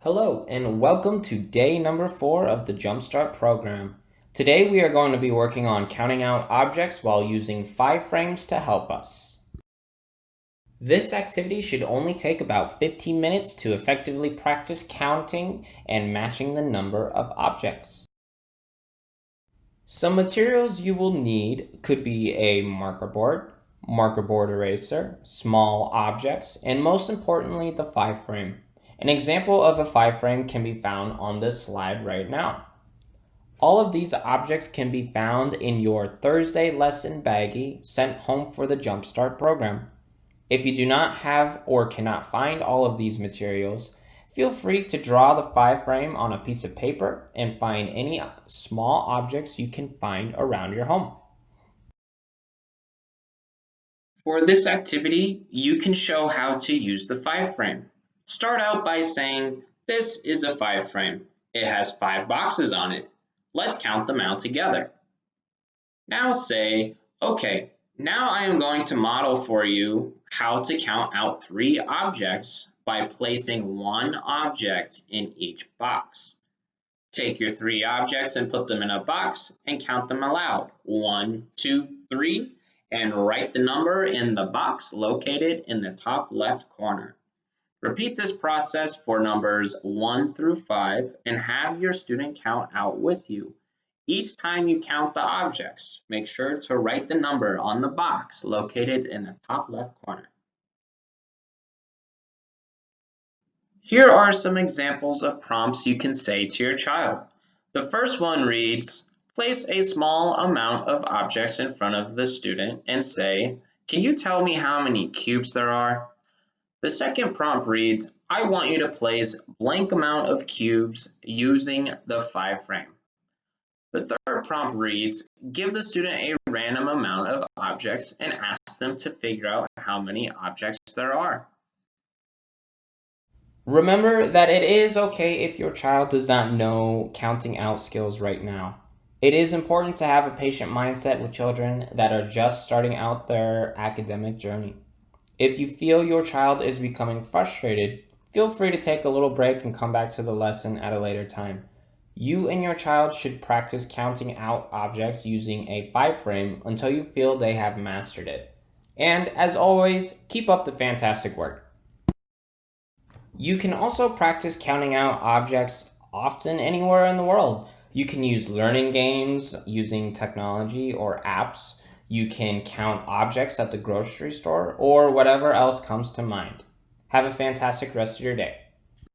Hello and welcome to day number 4 of the Jumpstart program. Today we are going to be working on counting out objects while using 5-frames to help us. This activity should only take about 15 minutes to effectively practice counting and matching the number of objects. Some materials you will need could be a marker board eraser, small objects, and most importantly the 5-frame. An example of a 5-frame can be found on this slide right now. All of these objects can be found in your Thursday lesson baggie sent home for the Jumpstart program. If you do not have or cannot find all of these materials, feel free to draw the 5-frame on a piece of paper and find any small objects you can find around your home. For this activity, you can show how to use the 5-frame. Start out by saying, this is a 5-frame. It has 5 boxes on it. Let's count them out together. Now say, okay, now I am going to model for you how to count out 3 objects by placing 1 object in each box. Take your 3 objects and put them in a box and count them aloud. 1, 2, 3, and write the number in the box located in the top left corner. Repeat this process for numbers 1 through 5 and have your student count out with you. Each time you count the objects, make sure to write the number on the box located in the top left corner. Here are some examples of prompts you can say to your child. The first one reads, place a small amount of objects in front of the student and say, can you tell me how many cubes there are? The second prompt reads, I want you to place blank amount of cubes using the 5-frame. The third prompt reads, give the student a random amount of objects and ask them to figure out how many objects there are. Remember that it is okay if your child does not know counting out skills right now. It is important to have a patient mindset with children that are just starting out their academic journey. If you feel your child is becoming frustrated, feel free to take a little break and come back to the lesson at a later time. You and your child should practice counting out objects using a 5-frame until you feel they have mastered it. And as always, keep up the fantastic work. You can also practice counting out objects often anywhere in the world. You can use learning games using technology or apps. You can count objects at the grocery store or whatever else comes to mind. Have a fantastic rest of your day.